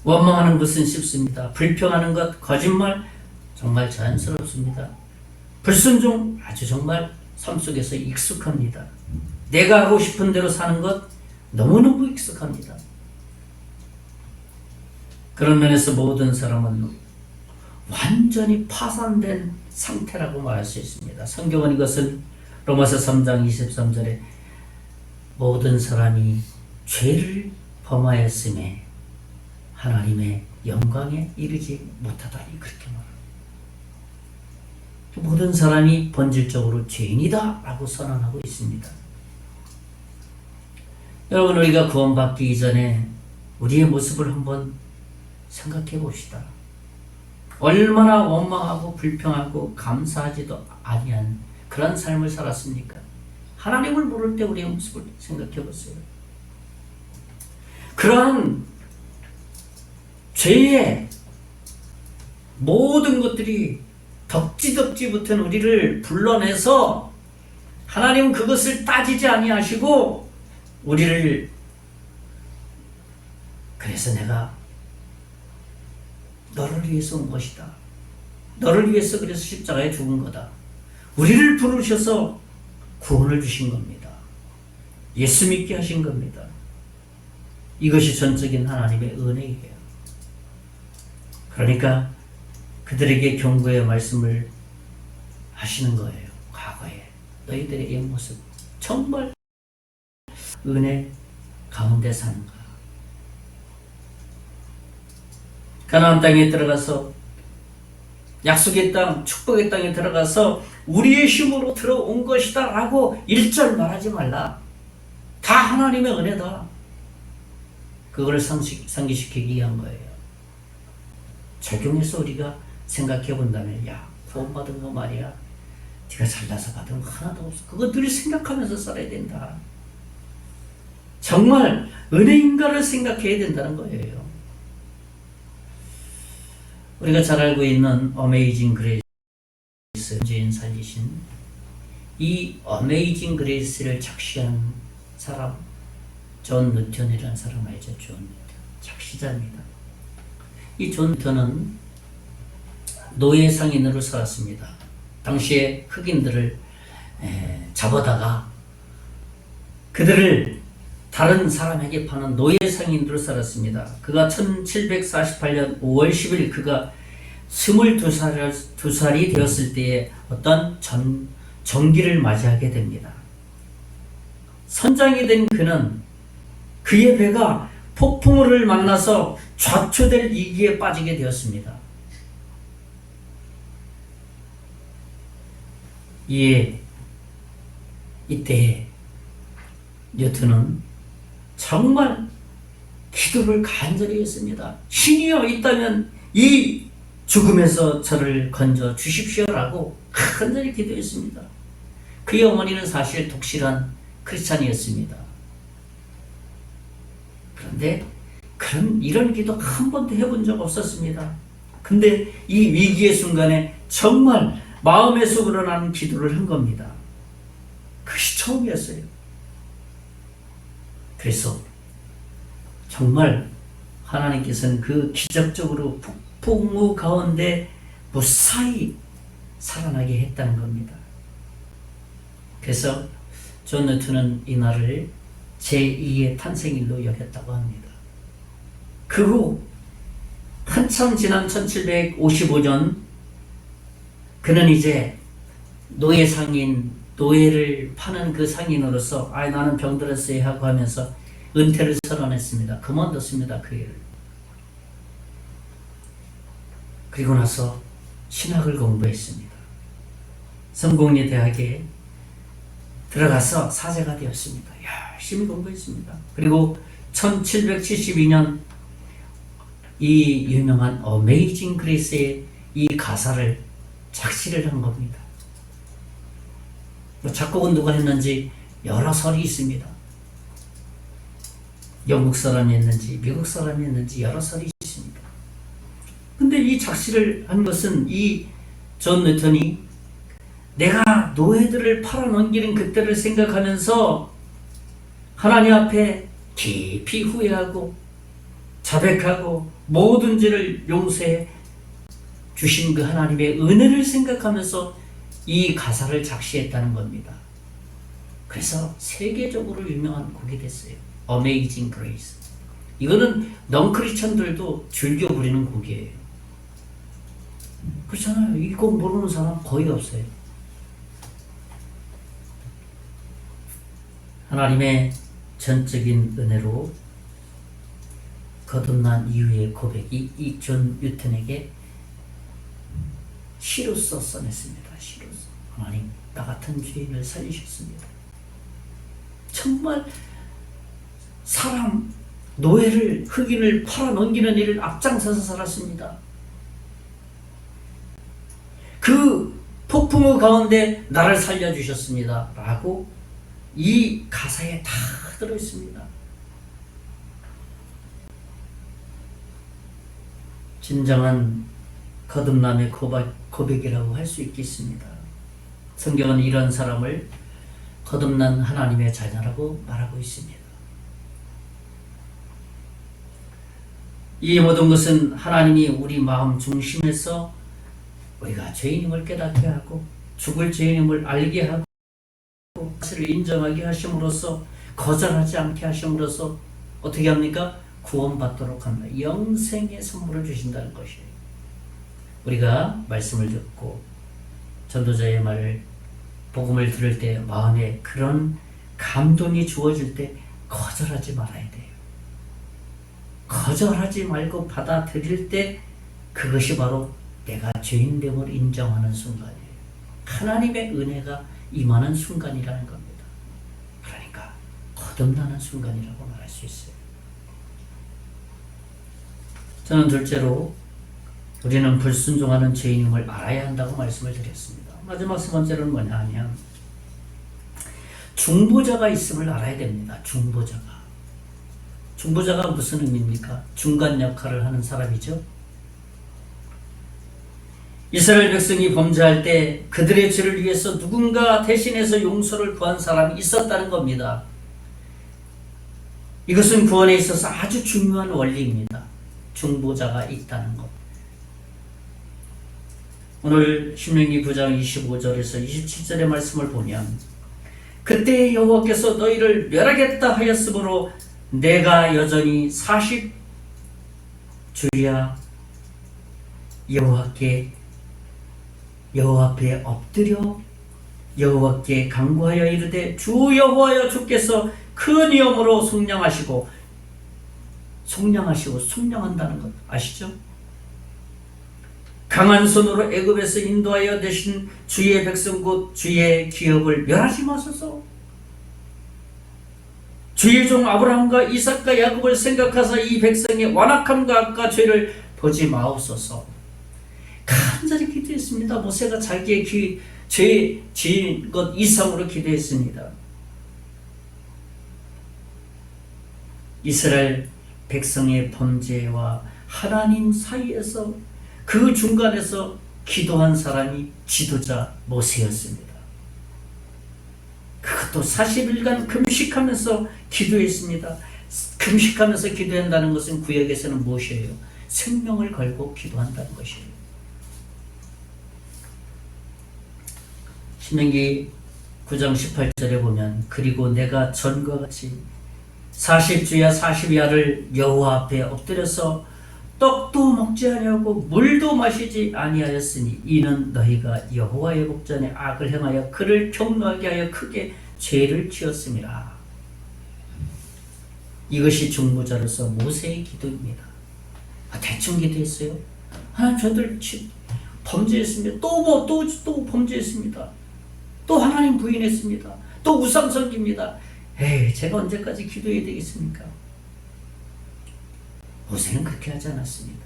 원망하는 것은 쉽습니다. 불평하는 것, 거짓말 정말 자연스럽습니다. 불순종 아주 정말 삶 속에서 익숙합니다. 내가 하고 싶은 대로 사는 것 너무너무 익숙합니다. 그런 면에서 모든 사람은 완전히 파산된 상태라고 말할 수 있습니다. 성경은 이것을 로마서 3장 23절에 모든 사람이 죄를 범하였음에 하나님의 영광에 이르지 못하다니 그렇게 말합니다. 모든 사람이 본질적으로 죄인이다 라고 선언하고 있습니다. 여러분, 우리가 구원받기 이전에 우리의 모습을 한번 생각해 봅시다. 얼마나 원망하고 불평하고 감사하지도 아니한 그런 삶을 살았습니까? 하나님을 모를 때 우리의 모습을 생각해 보세요. 그러한 죄의 모든 것들이 덕지덕지 붙은 우리를 불러내서 하나님은 그것을 따지지 아니하시고 우리를, 그래서 내가 너를 위해서 온 것이다. 너를 위해서 그래서 십자가에 죽은 거다. 우리를 부르셔서 구원을 주신 겁니다. 예수 믿게 하신 겁니다. 이것이 전적인 하나님의 은혜예요. 그러니까 그들에게 경고의 말씀을 하시는 거예요. 과거에 너희들의 이 모습 정말 은혜 가운데 사는가. 가나안 땅에 들어가서 약속의 땅, 축복의 땅에 들어가서 우리의 힘으로 들어온 것이다 라고 1절 말하지 말라. 다 하나님의 은혜다. 그거를 상기시키기 위한 거예요. 적용해서 우리가 생각해 본다면, 야, 구원받은 거 말이야, 네가 잘나서 받은 거 하나도 없어. 그거 늘 생각하면서 살아야 된다. 정말 은혜인가를 생각해야 된다는 거예요. 우리가 잘 알고 있는 어메이징 그레이스, 문재인 살리신 이 어메이징 그레이스를 착시한 사람, 존 뉴턴이라는 사람 알죠? 존 뉴턴. 작시자입니다. 이 존 뉴턴은 노예 상인으로 살았습니다. 당시에 흑인들을 잡아다가 그들을 다른 사람에게 파는 노예 상인으로 살았습니다. 그가 1748년 5월 10일 그가 22살이 되었을 때에 어떤 전기를 맞이하게 됩니다. 선장이 된 그는 그의 배가 폭풍우를 만나서 좌초될 위기에 빠지게 되었습니다. 이때 뉴턴은 정말 기도를 간절히 했습니다. 신이여 있다면 이 죽음에서 저를 건져 주십시오라고 간절히 기도했습니다. 그의 어머니는 사실 독실한 크리스찬이었습니다. 그런데 이런 기도 한 번도 해본 적 없었습니다. 근데 이 위기의 순간에 정말 마음에서 우러나는 기도를 한 겁니다. 그것이 처음이었어요. 그래서 정말 하나님께서는 그 기적적으로 폭풍우 가운데 무사히 살아나게 했다는 겁니다. 그래서 존 뉴턴은 이날을 제2의 탄생일로 여겼다고 합니다. 그 후 한참 지난 1755년 그는 이제 노예 상인, 노예를 파는 그 상인으로서 나는 병들었어요 하고 하면서 은퇴를 선언했습니다. 그만뒀습니다. 그 일을. 그리고 나서 신학을 공부했습니다. 성공리 대학에 들어가서 사제가 되었습니다. 열심히 공부했습니다. 그리고 1772년 이 유명한 어메이징 그레이스의 이 가사를 작시를 한 겁니다. 작곡은 누가 했는지 여러 설이 있습니다. 영국 사람이 했는지 미국 사람이 했는지 여러 설이 있습니다. 근데 이 작시를 한 것은 이 존 뉴턴이 내가 노예들을 팔아넘기는 그때를 생각하면서 하나님 앞에 깊이 후회하고 자백하고 모든 죄를 용서해 주신 그 하나님의 은혜를 생각하면서 이 가사를 작시했다는 겁니다. 그래서 세계적으로 유명한 곡이 됐어요. Amazing Grace. 이거는 넌크리스천들도 즐겨 부르는 곡이에요. 그렇잖아요. 이 곡 모르는 사람 거의 없어요. 하나님의 전적인 은혜로 거듭난 이후의 고백이 이 존 뉴턴에게 시로써 써냈습니다. 시로써. 하나님, 나 같은 죄인을 살리셨습니다. 정말 사람, 노예를, 흑인을 팔아넘기는 일을 앞장서서 살았습니다. 그 폭풍우 가운데 나를 살려주셨습니다. 라고 이 가사에 다 들어있습니다. 진정한 거듭남의 고백이라고 할 수 있겠습니다. 성경은 이런 사람을 거듭난 하나님의 자녀라고 말하고 있습니다. 이 모든 것은 하나님이 우리 마음 중심에서 우리가 죄인임을 깨닫게 하고 죽을 죄인임을 알게 하고 사실을 인정하게 하심으로써 거절하지 않게 하심으로써 어떻게 합니까? 구원받도록 합니다. 영생의 선물을 주신다는 것이에요. 우리가 말씀을 듣고 전도자의 말을 복음을 들을 때 마음에 그런 감동이 주어질 때 거절하지 말아야 돼요. 거절하지 말고 받아들일 때 그것이 바로 내가 죄인됨을 인정하는 순간이에요. 하나님의 은혜가 임하는 순간이라는 겁니다. 그러니까 거듭나는 순간이라고 말할 수 있어요. 저는 둘째로 우리는 불순종하는 죄인임을 알아야 한다고 말씀을 드렸습니다. 마지막 세 번째로는 뭐냐 하면 중보자가 있음을 알아야 됩니다. 중보자가 무슨 의미입니까? 중간 역할을 하는 사람이죠. 이스라엘 백성이 범죄할 때 그들의 죄를 위해서 누군가 대신해서 용서를 구한 사람이 있었다는 겁니다. 이것은 구원에 있어서 아주 중요한 원리입니다. 중보자가 있다는 것. 오늘 신명기 9장 25절에서 27절의 말씀을 보면 그때 여호와께서 너희를 멸하겠다 하였으므로 내가 여전히 40주야 여호와 앞에 엎드려 여호와께 간구하여 이르되 주 여호와여 주께서 큰 위엄으로 속량한다는 것 아시죠? 강한 손으로 애굽에서 인도하여 내신 주의 백성 곧 주의 기업을 멸하지 마소서. 주의 종 아브라함과 이삭과 야곱을 생각하사 이 백성의 완악함과 악과 죄를 보지 마옵소서. 간절히 기도했습니다. 모세가 자기의 죄 지은 것 이상으로 기도했습니다. 이스라엘 백성의 범죄와 하나님 사이에서 그 중간에서 기도한 사람이 지도자 모세였습니다. 그것도 40일간 금식하면서 기도했습니다. 금식하면서 기도한다는 것은 구약에서는 무엇이에요? 생명을 걸고 기도한다는 것이에요. 신명기 9장 18절에 보면 그리고 내가 전과 같이 40주야 40야를 여호와 앞에 엎드려서 떡도 먹지 아니하고 물도 마시지 아니하였으니 이는 너희가 여호와의 목전에 악을 행하여 그를 경노하게 하여 크게 죄를 지었음이라. 이것이 중보자로서 모세의 기도입니다. 대충 기도했어요. 하나님 저들 범죄했습니다. 또 범죄했습니다. 또 하나님 부인했습니다. 또 우상 섬깁니다. 제가 언제까지 기도해야 되겠습니까? 모세는 그렇게 하지 않았습니다.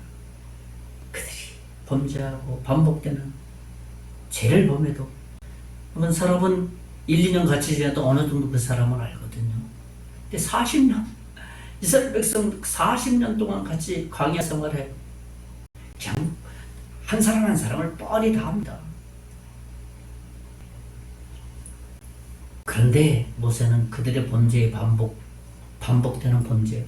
그들이 범죄하고 반복되는 죄를 범해도 한번 사람은 1, 2년 같이 지내도 어느 정도 그 사람을 알거든요. 근데 40년 이스라엘 백성 40년 동안 같이 광야 생활해요. 그냥 한 사람 한 사람을 뻔히 다 합니다. 그런데 모세는 그들의 범죄의 반복되는 범죄에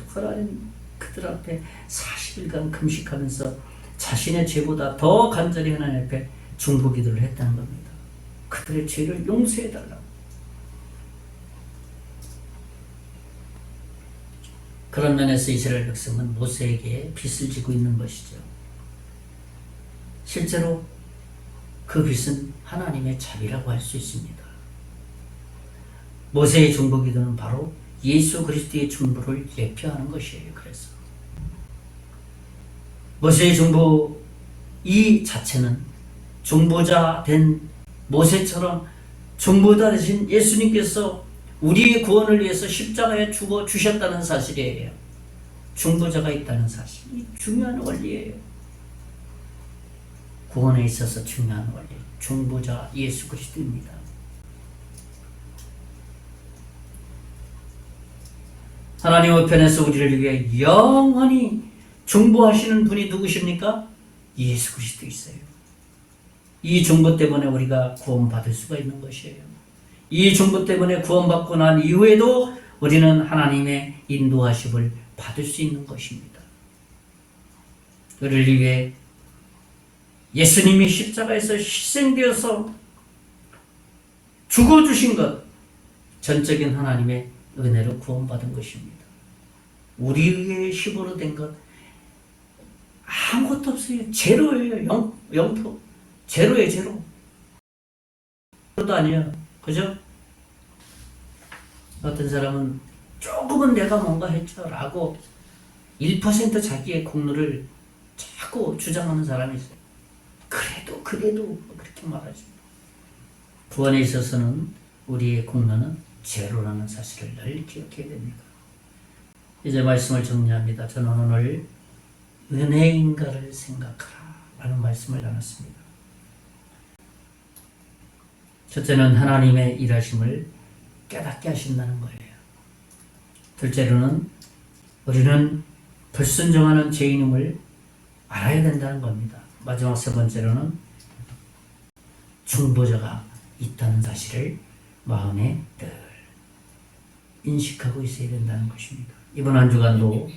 그들 앞에 40일간 금식하면서 자신의 죄보다 더 간절히 하나님 앞에 중보기도를 했다는 겁니다. 그들의 죄를 용서해달라고. 그런 면에서 이스라엘 백성은 모세에게 빚을 지고 있는 것이죠. 실제로 그 빚은 하나님의 자비라고 할 수 있습니다. 모세의 중보기도는 바로 예수 그리스도의 중보를 예표하는 것이에요. 그래서 모세의 중보 이 자체는 중보자 된 모세처럼 중보자 되신 예수님께서 우리의 구원을 위해서 십자가에 죽어 주셨다는 사실이에요. 중보자가 있다는 사실. 이 중요한 원리예요. 구원에 있어서 중요한 원리. 중보자 예수 그리스도입니다. 하나님 우편에서 우리를 위해 영원히 중보하시는 분이 누구십니까? 예수 그리스도이세요. 이 중보 때문에 우리가 구원받을 수가 있는 것이에요. 이 중보 때문에 구원받고 난 이후에도 우리는 하나님의 인도하심을 받을 수 있는 것입니다. 우리를 위해 예수님이 십자가에서 희생되어서 죽어주신 것, 전적인 하나님의 은혜로 구원받은 것입니다. 우리의 힘으로 된 것 아무것도 없어요. 제로예요. 영토. 제로예요. 제로. 그것도 아니에요. 그죠? 어떤 사람은 조금은 내가 뭔가 했죠 라고 1% 자기의 공로를 자꾸 주장하는 사람이 있어요. 그래도 그렇게 말하죠. 구원에 있어서는 우리의 공로는 제로라는 사실을 늘 기억해야 됩니다. 이제 말씀을 정리합니다. 저는 오늘 은혜인가를 생각하라 라는 말씀을 나눴습니다. 첫째는 하나님의 일하심을 깨닫게 하신다는 거예요. 둘째로는 우리는 불순종하는 죄인임을 알아야 된다는 겁니다. 마지막 세 번째로는 중보자가 있다는 사실을 마음에 늘 인식하고 있어야 된다는 것입니다. 이번 한 주간도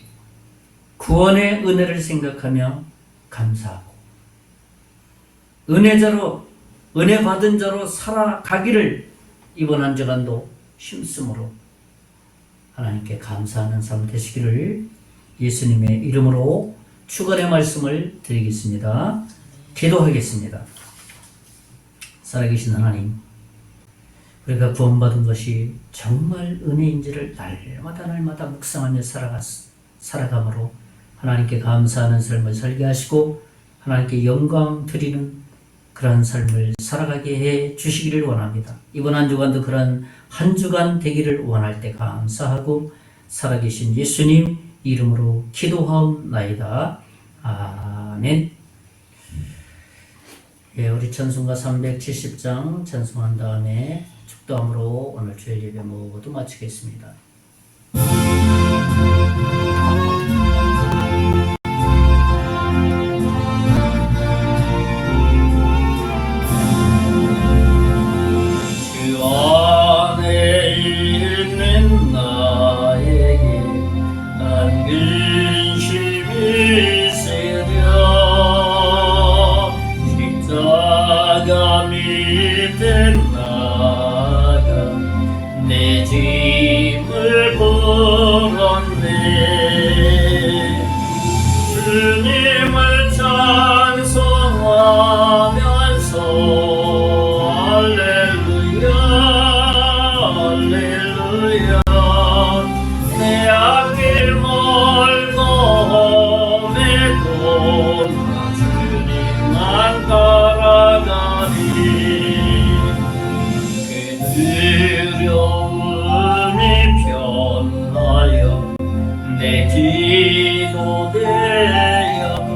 구원의 은혜를 생각하며 감사하고 은혜자로 은혜 받은 자로 살아가기를 이번 한 주간도 힘쓰므로 하나님께 감사하는 삶 되시기를 예수님의 이름으로 축원의 말씀을 드리겠습니다. 기도하겠습니다. 살아계신 하나님, 우리가 구원받은 것이 정말 은혜인지를 날마다 묵상하며 살아감으로 하나님께 감사하는 삶을 살게 하시고 하나님께 영광 드리는 그러한 삶을 살아가게 해 주시기를 원합니다. 이번 한 주간도 그런 한 주간 되기를 원할 때 감사하고 살아계신 예수님 이름으로 기도하옵나이다. 아멘. 예, 우리 찬송가 370장 찬송한 다음에 축도함으로 오늘 주일 예배 모두 마치겠습니다. 주 안에 있는 나에게 난 근심이 세려 십자가 밑에 나가 내 짐을 풀었네. 주님을 찬송하면서 할렐루야 할렐루야 내 앞길 멀고 험해도 나 주님만 따라가리. 그 두려움이 변하여 내 기도 되었고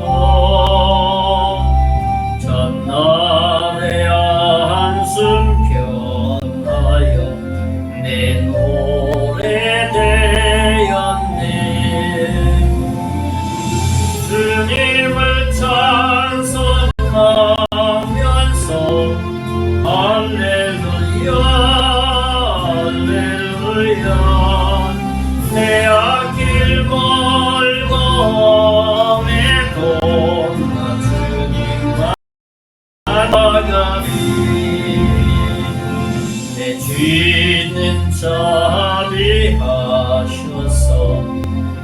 전날의 한숨 변하여 내 노래 되었네. 주님을 찬송하면서 할렐루야 할렐루야 내 앞길 멀고 험해도 나 주님만 따라가리. 내 죄는 자비하셔서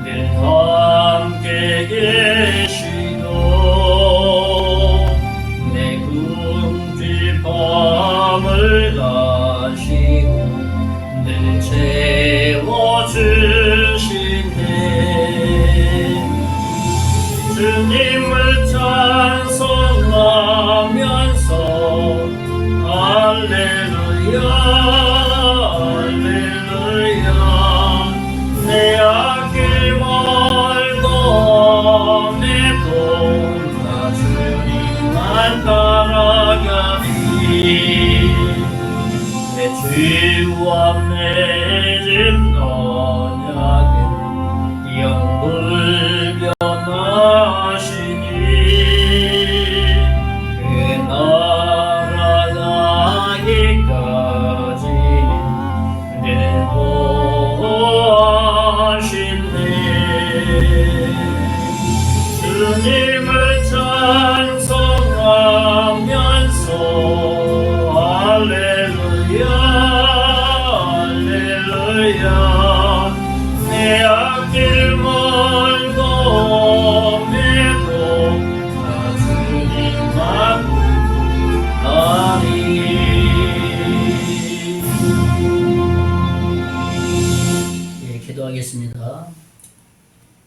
늘 함께 계시고 내 굶길 밤을 아시고 늘 채워주시네. 주님을 찬송하면서 할렐루야 할렐루야 내 앞길 멀고 험해도 나 주님만 따라가리. 내 죄와 맺은 언약은 영불 변하시니 그 나라 가기까지는 늘 보호하시네. 주님을 찬송하면서 할렐루야 할렐루야 내 앞길 멀고 험해도 나 주님만 아니. 예, 기도하겠습니다.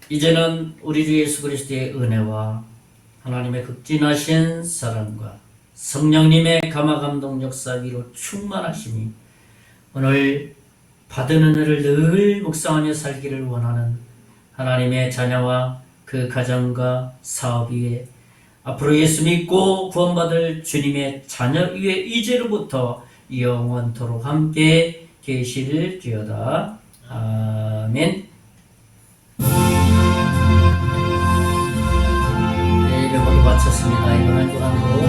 이제는 우리 주 예수 그리스도의 은혜와 하나님의 극진하신 사랑과 성령님의 감화감동 역사 위로 충만하시니 오늘 받은 은혜를 늘 묵상하며 살기를 원하는 하나님의 자녀와 그 가정과 사업 위에 앞으로 예수 믿고 구원받을 주님의 자녀 위에 이제로부터 영원토록 함께 계실지어다. 아멘. 네, 예배 모두 마쳤습니다. 이번 한 주간도